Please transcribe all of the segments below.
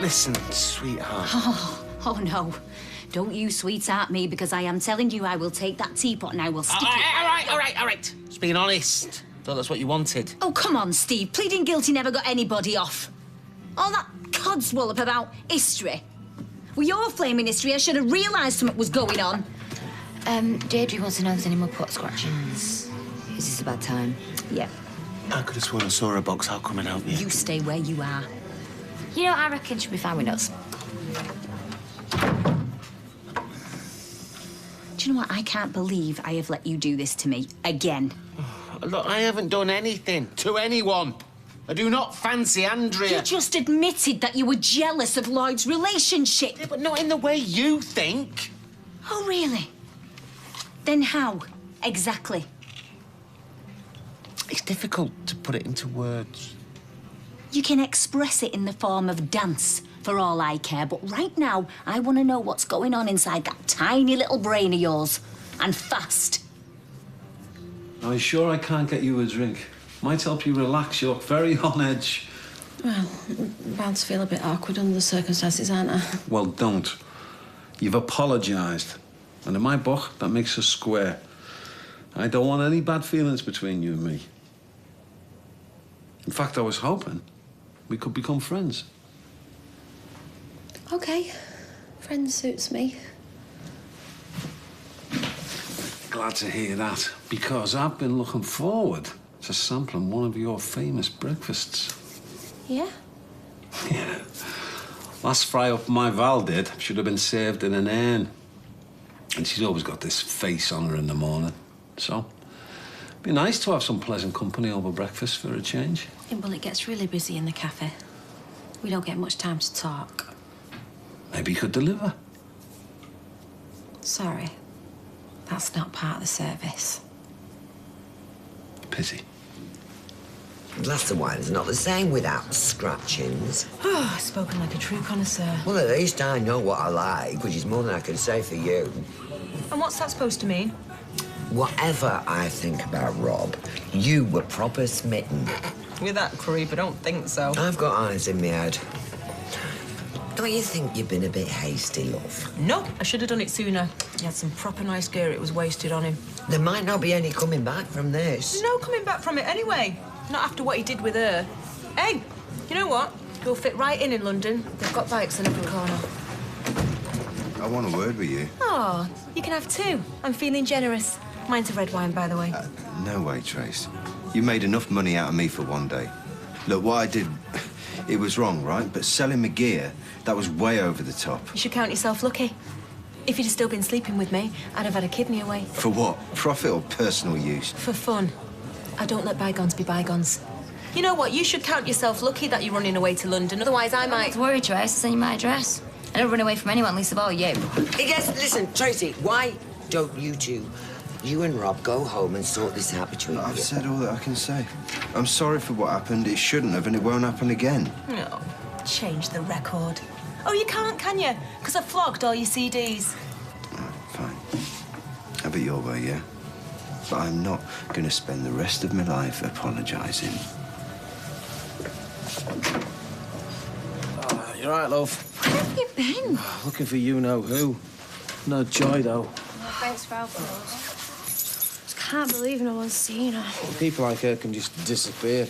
Listen, sweetheart. Oh, no. Don't you sweetheart me, because I am telling you I will take that teapot and I will stick it... All right. Just being honest. Thought that's what you wanted. Oh, come on, Steve. Pleading guilty never got anybody off. All that codswallop about history. With your flaming history, I should have realised something was going on. Deirdre wants to know if there's any more pot scratchings. Is this about time? Yeah. I could have sworn I saw a box. I'll come and help you. You stay where you are. You know, I reckon she'll be fine with us. Do you know what? I can't believe I have let you do this to me again. Look, I haven't done anything to anyone. I do not fancy Andrea. You just admitted that you were jealous of Lloyd's relationship. Yeah, but not in the way you think. Oh, really? Then how, exactly? It's difficult to put it into words. You can express it in the form of dance, for all I care, but right now, I want to know what's going on inside that tiny little brain of yours. And fast. Are you sure I can't get you a drink? Might help you relax. You look very on edge. Well, I'm bound to feel a bit awkward under the circumstances, aren't I? Well, don't. You've apologised. And in my book, that makes us square. I don't want any bad feelings between you and me. In fact, I was hoping we could become friends. OK. Friend suits me. Glad to hear that, because I've been looking forward to sampling one of your famous breakfasts. Yeah? Yeah. Last fry-up my Val did should have been served in an urn. And she's always got this face on her in the morning. So, it'd be nice to have some pleasant company over breakfast for a change. Yeah, well, it gets really busy in the cafe. We don't get much time to talk. Maybe you could deliver. Sorry. That's not part of the service. Pity. A glass of wine is not the same without scratchings. Oh, spoken like a true connoisseur. Well, at least I know what I like, which is more than I can say for you. And what's that supposed to mean? Whatever I think about Rob, you were proper smitten. With that creep, I don't think so. I've got eyes in my head. Don't you think you've been a bit hasty, love? No, I should have done it sooner. He had some proper nice gear. It was wasted on him. There might not be any coming back from this. No coming back from it anyway. Not after what he did with her. Hey, you know what? You'll fit right in London. They've got bikes in every corner. I want a word with you. Oh, you can have two. I'm feeling generous. Mine's a red wine, by the way. No way, Trace. You made enough money out of me for one day. Look, what I did, it was wrong, right? But selling my gear, that was way over the top. You should count yourself lucky. If you'd have still been sleeping with me, I'd have had a kidney away. For what? Profit or personal use? For fun. I don't let bygones be bygones. You know what? You should count yourself lucky that you're running away to London. Otherwise, I might... Don't worry, Trace. It's in my address. I don't run away from anyone, least of all you. Yes, listen, Tracy, why don't you two, you and Rob, go home and sort this out between you? I've said all that I can say. I'm sorry for what happened. It shouldn't have, and it won't happen again. No. Change the record. Oh, you can't, can you? Because I flogged all your CDs. Fine. Have it your way, yeah? But I'm not going to spend the rest of my life apologising. Oh, you're right, love. Where have you been? Looking for you-know-who. No joy, though. Thanks for helping us. Just can't believe no one's seen her. People like her can just disappear.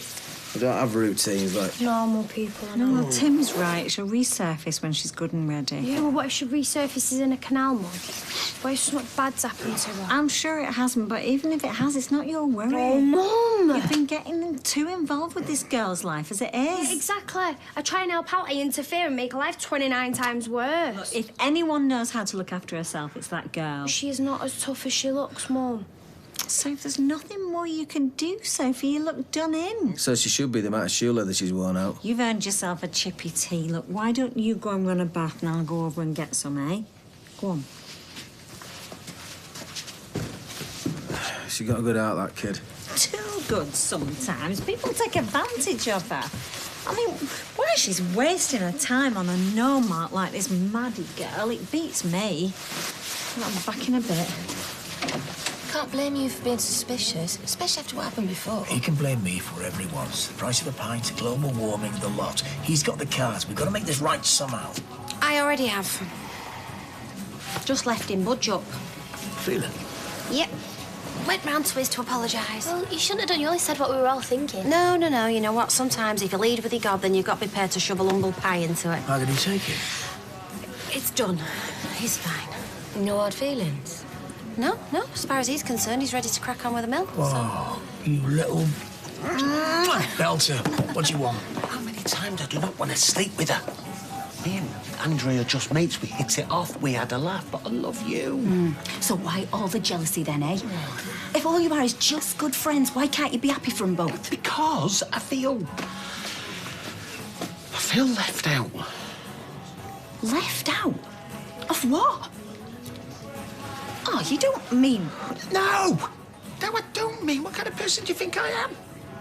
They don't have routines, like... Normal people. No, well, Tim's right. She'll resurface when she's good and ready. Yeah, well, what if she resurfaces in a canal mud? What if something bad's happened to her? I'm sure it hasn't, but even if it has, it's not your worry. Oh, Mum! You've been getting too involved with this girl's life as it is. Yeah, exactly. I try and help out, I interfere and make her life 29 times worse. Look, if anyone knows how to look after herself, it's that girl. She is not as tough as she looks, Mum. So there's nothing more you can do, Sophie. You look done in. So she should be the amount of shoe leather she's worn out. You've earned yourself a chippy tea. Look, why don't you go and run a bath and I'll go over and get some, eh? Go on. She got a good out, that kid. Too good sometimes. People take advantage of her. I mean, why she's wasting her time on a no-mark like this Maddie girl, it beats me. I'll be back in a bit. can't blame you for being suspicious, especially after what happened before. He can blame me for whatever he wants. The price of a pint, global warming, the lot. He's got the cards. We've got to make this right somehow. I already have. Just left him budge up. Feeling? Yep. Went round to his to apologise. Well, you shouldn't have done. You only said what we were all thinking. No. You know what? Sometimes if you lead with your God, then you've got to be prepared to shove a humble pie into it. How did he take it? It's done. He's fine. No hard feelings? No. As far as he's concerned, he's ready to crack on with the milk. Oh, you little... belter. What do you want? How many times I do not want to sleep with her? Me and Andrea are just mates. We hit it off. We had a laugh, but I love you. So why all the jealousy then, eh? If all you are is just good friends, why can't you be happy for them both? Because I feel left out. Left out? Of what? Oh, you don't mean... No, I don't mean. What kind of person do you think I am?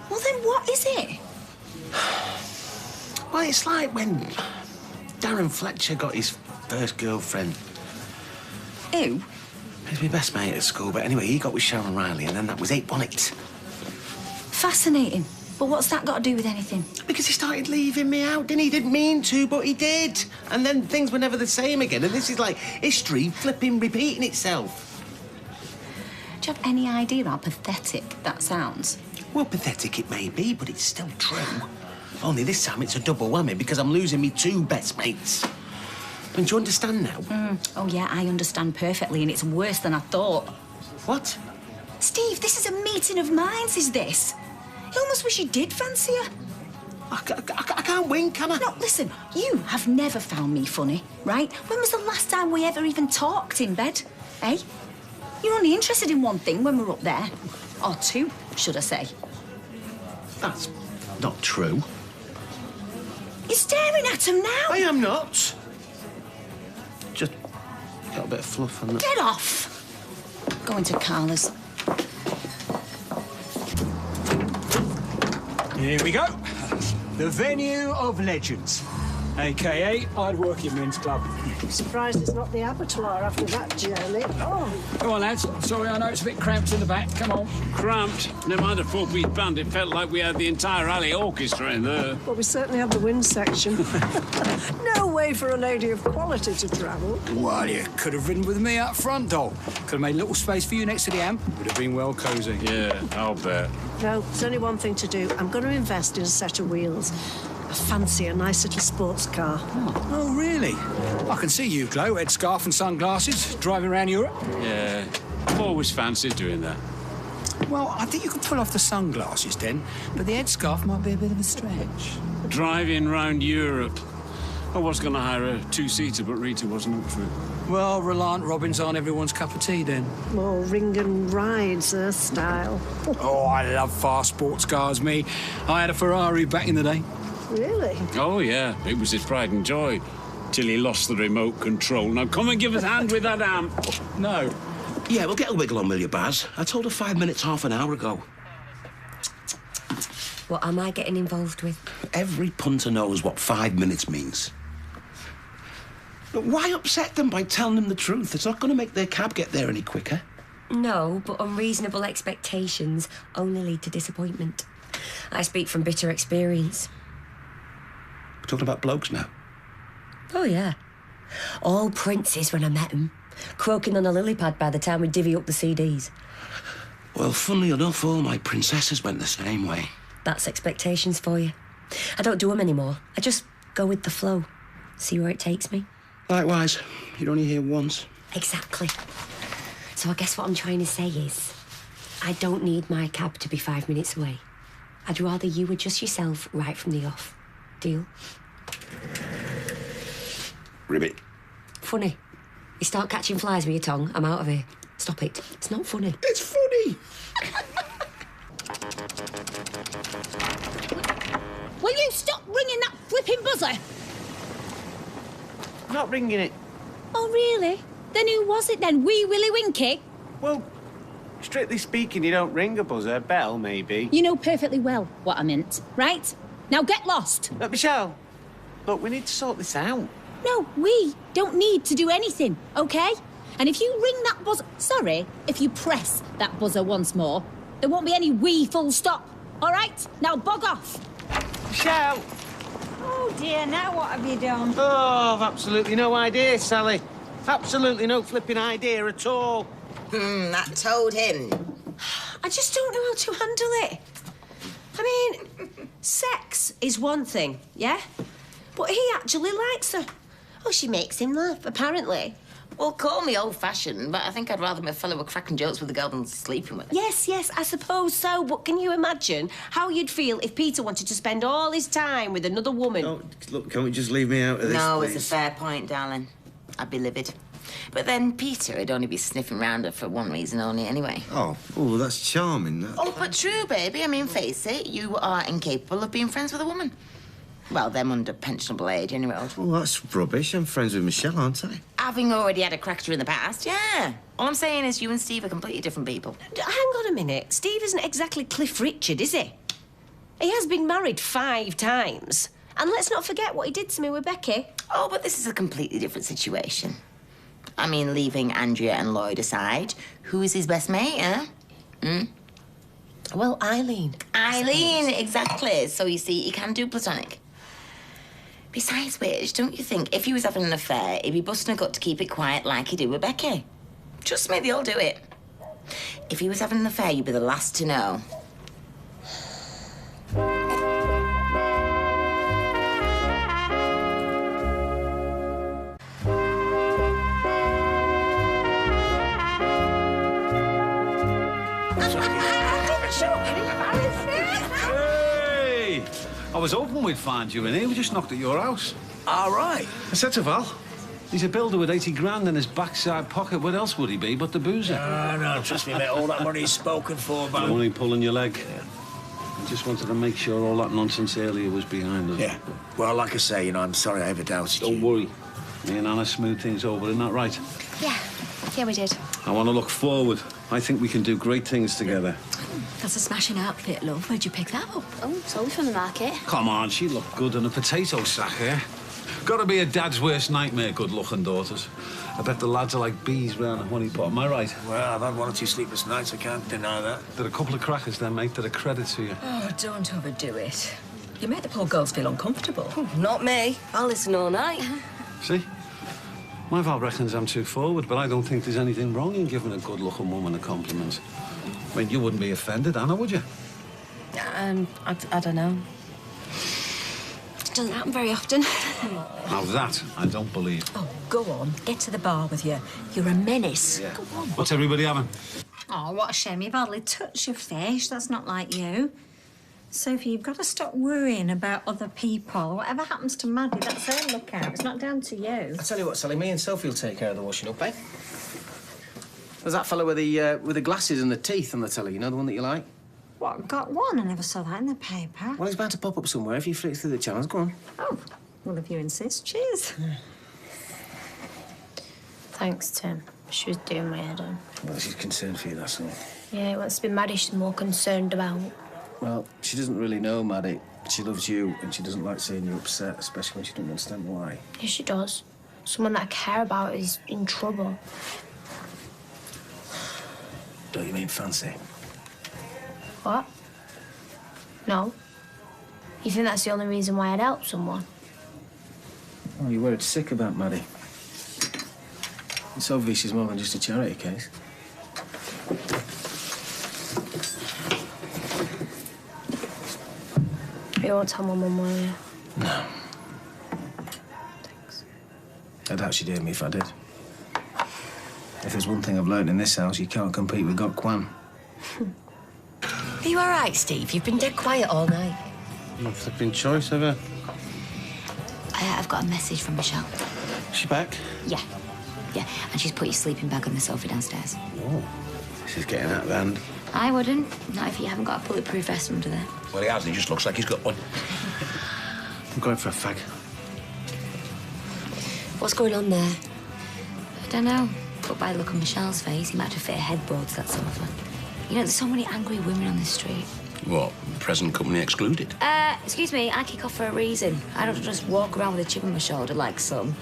Well, then what is it? Well, it's like when Darren Fletcher got his first girlfriend. Who? He's my best mate at school, but anyway, he got with Sharon Riley, and then that was it, wasn't it? Fascinating. But what's that got to do with anything? Because he started leaving me out, didn't he? He didn't mean to, but he did. And then things were never the same again, and this is like history flipping, repeating itself. Do you have any idea how pathetic that sounds? Well, pathetic it may be, but it's still true. Only this time it's a double whammy because I'm losing me two best mates. Don't you understand now? Oh, yeah, I understand perfectly, and it's worse than I thought. What? Steve, this is a meeting of minds, is this? You almost wish you did fancy her. I can't win, can I? No, listen, you have never found me funny, right? When was the last time we ever even talked in bed, eh? You're only interested in one thing when we're up there. Or two, should I say. That's not true. You're staring at him now. I am not. Just got a bit of fluff on that. Get off. Go into Carla's. Here we go. The venue of legends, a.k.a. I'd work in men's club. Surprised it's not the abattoir after that journey. Oh. Come on, lads. Sorry, I know it's a bit cramped in the back. Come on. Cramped? Never mind a four-piece band. It felt like we had the entire alley orchestra in there. Well, we certainly have the wind section. No way for a lady of quality to travel. Well, you could have ridden with me up front, doll. Could have made a little space for you next to the amp. Would have been well cosy. Yeah, I'll bet. No, there's only one thing to do. I'm going to invest in a set of wheels. I fancy a nice little sports car. Oh, really? I can see you, Glow, headscarf and sunglasses, driving around Europe. Yeah, I've always fancied doing that. Well, I think you could pull off the sunglasses then, but the headscarf might be a bit of a stretch. Driving round Europe. I was going to hire a two-seater, but Rita wasn't up for it. Well, Reliant Robins aren't everyone's cup of tea, then. More ring and rides, her style. Oh, I love fast sports cars, me. I had a Ferrari back in the day. Really? Oh, yeah. It was his pride and joy. Till he lost the remote control. Now, come and give us a hand with that amp. No. Yeah, we'll get a wiggle on, will you, Baz? I told her 5 minutes half an hour ago. What am I getting involved with? Every punter knows what 5 minutes means. But why upset them by telling them the truth? It's not going to make their cab get there any quicker. No, but unreasonable expectations only lead to disappointment. I speak from bitter experience. We're talking about blokes now. Oh, yeah. All princes when I met them. Croaking on a lily pad by the time we divvy up the CDs. Well, funnily enough, all my princesses went the same way. That's expectations for you. I don't do them anymore. I just go with the flow. See where it takes me. Likewise. You're only here once. Exactly. So I guess what I'm trying to say is, I don't need my cab to be 5 minutes away. I'd rather you were just yourself right from the off. Deal? Ribbit. Funny. You start catching flies with your tongue, I'm out of here. Stop it. It's not funny. It's funny. Will you stop ringing that flipping buzzer? Not ringing it. Oh, really? Then who was it then? Wee Willie Winky? Well, strictly speaking, you don't ring a buzzer. A bell, maybe. You know perfectly well what I meant, right? Now get lost. Michelle, look, we need to sort this out. No, we don't need to do anything, OK? And if you ring that buzzer... Sorry, if you press that buzzer once more, there won't be any wee full stop. All right? Now bog off. Michelle! Oh, dear, now what have you done? Oh, I've absolutely no idea, Sally. Absolutely no flipping idea at all. That told him. I just don't know how to handle it. I mean, sex is one thing, yeah? But he actually likes her. Oh, she makes him laugh, apparently. Well, call me old-fashioned, but I think I'd rather my fellow were cracking jokes with a girl than sleeping with her. Yes, I suppose so, but can you imagine how you'd feel if Peter wanted to spend all his time with another woman? Oh, look, can't we just leave me out of this, No, please? it's a fair point, darling. I'd be livid. But then Peter would only be sniffing round her for one reason only anyway. Oh, that's charming. Oh, but true, baby. I mean, face it, you are incapable of being friends with a woman. Well, them under pensionable age, anyway. Well, that's rubbish. I'm friends with Michelle, aren't I? Having already had a cracker in the past, yeah. All I'm saying is you and Steve are completely different people. Hang on a minute. Steve isn't exactly Cliff Richard, is he? He has been married 5 times. And let's not forget what he did to me with Becky. Oh, but this is a completely different situation. I mean, leaving Andrea and Lloyd aside, who is his best mate, huh? Well, Eileen. Eileen, exactly. So, you see, he can do platonic. Besides which, don't you think if he was having an affair, he'd be busting a gut to keep it quiet like he did with Becky? Trust me, they all do it. If he was having an affair, you'd be the last to know. Hey! I was hoping we'd find you in here. We just knocked at your house. All right. I said to Val, he's a builder with 80 grand in his backside pocket. Where else would he be but the boozer? No, trust me, mate. All that money's spoken for, but... Only pulling your leg. I just wanted to make sure all that nonsense earlier was behind us. Yeah. Well, like I say, I'm sorry I ever doubted you. Don't worry. Me and Anna smoothed things over, isn't that right? Yeah, we did. I want to look forward. I think we can do great things together. That's a smashing outfit, love. Where'd you pick that up? Oh, it's only from the market. Come on, she looked good in a potato sack here. Gotta be a dad's worst nightmare, good-looking daughters. I bet the lads are like bees round a honeypot, am I right? Well, I've had 1 or 2 sleepless nights, I can't deny that. There are a couple of crackers there, mate. They're a credit to you. Oh, don't overdo it. You make the poor girls feel uncomfortable. Not me. I'll listen all night. See? My Val reckons I'm too forward, but I don't think there's anything wrong in giving a good-looking woman a compliment. I mean, you wouldn't be offended, Anna, would you? I don't know. It doesn't happen very often. Now that I don't believe. Oh, go on. Get to the bar with you. You're a menace. Yeah. Go on. What's everybody having? Oh, what a shame. You've hardly touched your fish. That's not like you. Sophie, you've got to stop worrying about other people. Whatever happens to Maddie, that's her lookout. It's not down to you. I tell you what, Sally, me and Sophie will take care of the washing up, eh? There's that fellow with the glasses and the teeth on the telly, you know, the one that you like? What, got one? I never saw that in the paper. Well, he's bound to pop up somewhere if you flick through the channels. Go on. Oh, well, if you insist. Cheers. Yeah. Thanks, Tim. She was doing my head in. Well, she's concerned for you, that's all. Yeah, it wants to be Maddie she's more concerned about. Well, she doesn't really know Maddie. She loves you, and she doesn't like seeing you upset, especially when she doesn't understand why. Yes, she does. Someone that I care about is in trouble. Don't you mean fancy? What? No. You think that's the only reason why I'd help someone? Oh, you're worried sick about Maddie. It's obvious she's more than just a charity case. You won't tell my mum, will you? No. I doubt she'd hear me if I did. If there's one thing I've learned in this house, you can't compete with God Kwan. Are you all right, Steve? You've been dead quiet all night. No flipping choice, have I? I've got a message from Michelle. She back? Yeah, and she's put your sleeping bag on the sofa downstairs. Oh, this is getting out of hand. I wouldn't. Not if you haven't got a bulletproof vest under there. Well, he has. He just looks like he's got one. I'm going for a fag. What's going on there? I don't know. But by the look on Michelle's face, he might have fit a headboard to that sofa. You know, there's so many angry women on this street. What? Present company excluded? Excuse me, I kick off for a reason. I don't just walk around with a chip on my shoulder like some.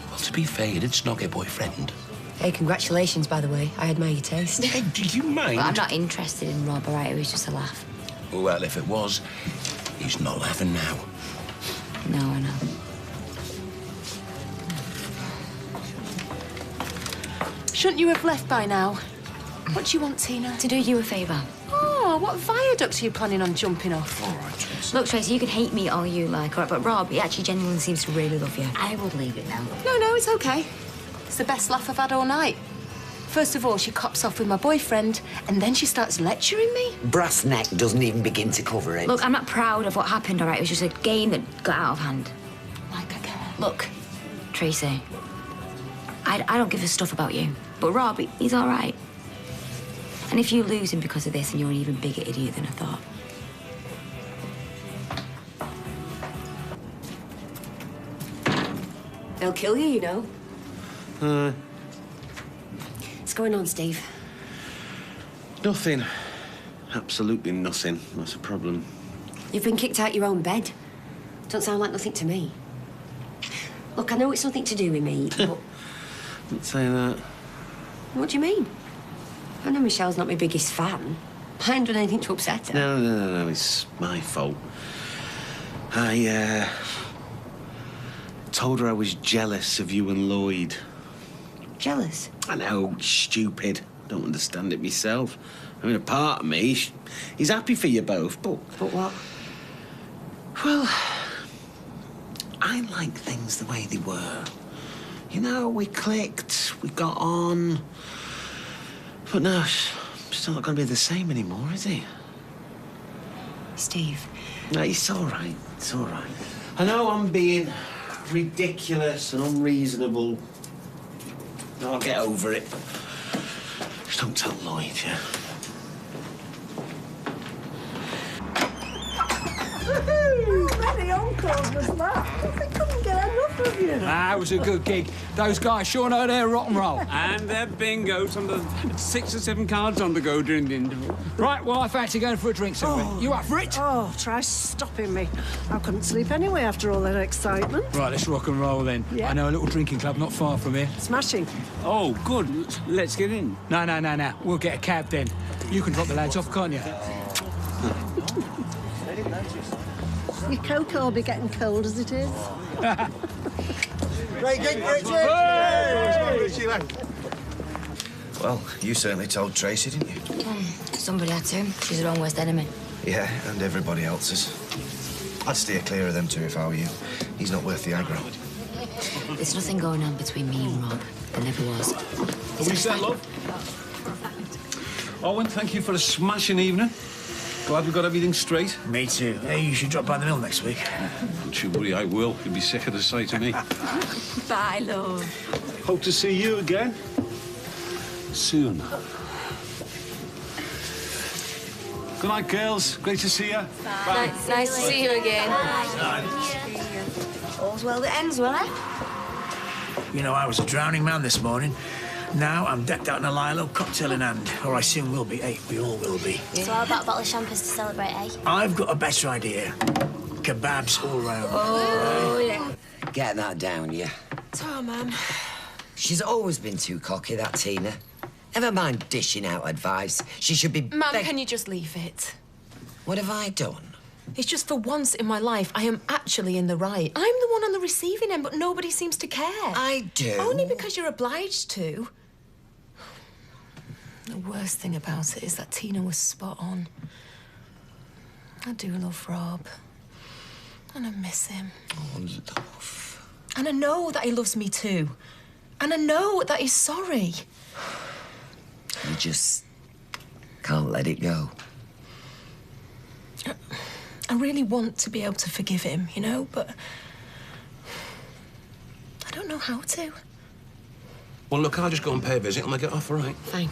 Well, to be fair, you did snog your boyfriend. Hey, congratulations, by the way. I admire your taste. Hey, did you mind? But I'm not interested in Rob, all right? It was just a laugh. Well, if it was, he's not laughing now. No, I know. Shouldn't you have left by now? What do you want, Tina? To do you a favour. Oh, what viaduct are you planning on jumping off? All right, Tracy. Look, Tracy, you can hate me all you like, all right? But Rob, he actually genuinely seems to really love you. I would leave it now. No, it's okay. It's the best laugh I've had all night. First of all, she cops off with my boyfriend, and then she starts lecturing me. Brass neck doesn't even begin to cover it. Look, I'm not proud of what happened, all right? It was just a game that got out of hand. Like I care. Look, Tracy, I don't give a stuff about you. But Rob, he's all right. And if you lose him because of this, then you're an even bigger idiot than I thought. They'll kill you, you know. What's going on, Steve? Nothing. Absolutely nothing. That's a problem. You've been kicked out your own bed. Don't sound like nothing to me. Look, I know it's nothing to do with me, but... Don't say that. What do you mean? I know Michelle's not my biggest fan. I haven't done anything to upset her. No. It's my fault. I, told her I was jealous of you and Lloyd. Jealous? I know, stupid. Don't understand it myself. I mean, a part of me, he's happy for you both, but... But what? Well, I like things the way they were. You know, we clicked, we got on. But no, it's not going to be the same anymore, is it? Steve. No, it's all right. It's all right. I know I'm being ridiculous and unreasonable. I'll get over it. Just don't tell Lloyd, yeah? How many encores was that? They couldn't get enough of you. Ah, it was a good gig. Those guys sure know their rock and roll. And their bingo, some of the 6 or 7 cards on the go during the interval. Right, well, I fancy going for a drink somewhere. You up for it? Oh, try stopping me. I couldn't sleep anyway after all that excitement. Right, let's rock and roll then. Yeah. I know a little drinking club not far from here. Smashing. Oh, good. Let's get in. No. We'll get a cab then. You can drop the lads off, can't you? Your cocoa will be getting cold as it is. Great gig, Well, you certainly told Tracy, didn't you? Somebody had to. She's her own worst enemy. Yeah, and everybody else's. I'd steer clear of them two if I were you. He's not worth the aggro. There's nothing going on between me and Rob. There never was. Are we set, love? Owen, thank you for a smashing evening. Glad we got everything straight. Me too. Hey, you should drop by the mill next week. Don't you worry, I will. You'll be sick of the sight of me. Bye, love. Hope to see you again soon. Good night, girls. Great to see you. Bye. Nice to see you again. All's well that ends well, eh? You know, I was a drowning man this morning. Now I'm decked out in a Lilo, cocktail in hand. Or I soon will be. Hey, we all will be. So how about a bottle of champers to celebrate, eh? I've got a better idea. Kebabs all round. Oh, yeah. Get that down, yeah. Oh, Mum. She's always been too cocky, that Tina. Never mind dishing out advice. She should be... Mum, can you just leave it? What have I done? It's just for once in my life, I am actually in the right. I'm the one on the receiving end, but nobody seems to care. I do. Only because you're obliged to. The worst thing about it is that Tina was spot on. I do love Rob. And I miss him. Oh, love. And I know that he loves me too. And I know that he's sorry. You just can't let it go. I really want to be able to forgive him, you know, but I don't know how to. Well, look, I'll just go and pay a visit and I'll get off, all right? Fine.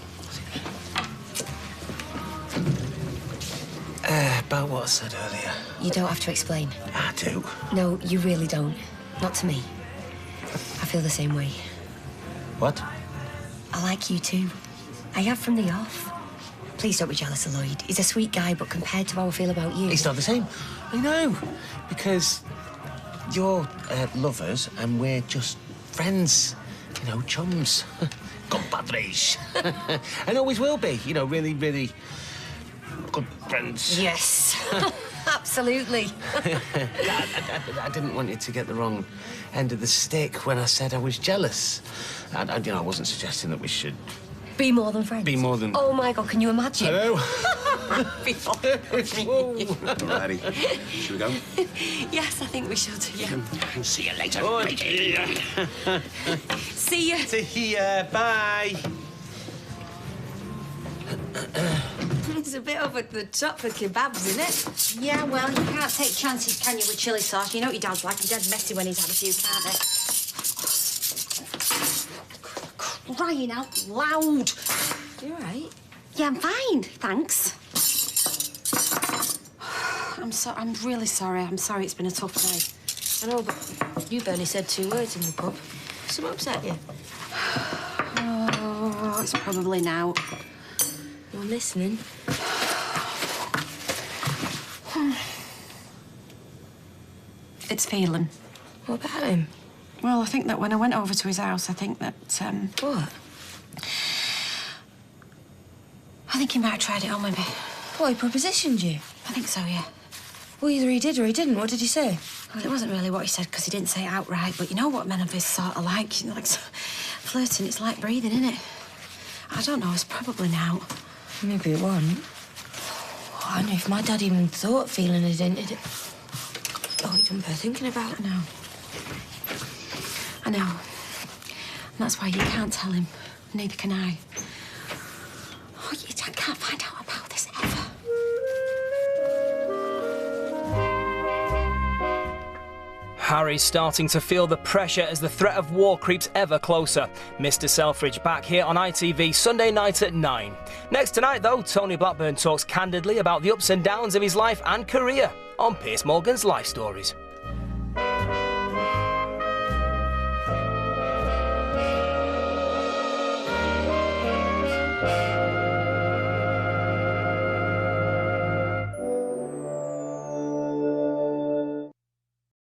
About what I said earlier. You don't have to explain. I do. No, you really don't. Not to me. I feel the same way. What? I like you too. I have from the off. Please don't be jealous of Lloyd. He's a sweet guy, but compared to how I feel about you... It's not the same. I know. Because you're lovers and we're just friends. you know, chums. Compadres. And always will be, you know, really, really good friends. Yes. Absolutely. I didn't want you to get the wrong end of the stick when I said I was jealous. I wasn't suggesting that we should... Be more than friends. Be more than... Oh, my God, can you imagine? Hello? Righty. Should we go? Yes, I think we should, yeah. See you later. Oh, See ya. See ya. Bye. It's a bit over the top for kebabs, isn't it? Yeah, well, you can't take chances, can you, with chilli sauce? You know what your dad's like. He's dead messy when he's had a few, can't he? Crying out loud. You all right? Yeah, I'm fine, thanks. I'm really sorry. I'm sorry it's been a tough day. I know, but you've only said 2 words in the pub. Something upset you? Oh, it's probably now. I'm listening. It's feeling. What about him? Well, I think that when I went over to his house, I think that, What? I think he might have tried it on with me. What, he propositioned you? I think so, yeah. Well, either he did or he didn't. What did he say? Well, it wasn't really what he said, because he didn't say it outright, but you know what men of his sort are like? You know, like, flirting, it's like breathing, isn't it? I don't know, it's probably now. Maybe it wasn't. Oh, I know if my dad even thought feeling it in it. Oh, he done better thinking about it. I know. And that's why you can't tell him. Neither can I. Oh, I can't find out about this ever. Harry's starting to feel the pressure as the threat of war creeps ever closer. Mr. Selfridge back here on ITV Sunday night at 9. Next tonight, though, Tony Blackburn talks candidly about the ups and downs of his life and career on Piers Morgan's Life Stories.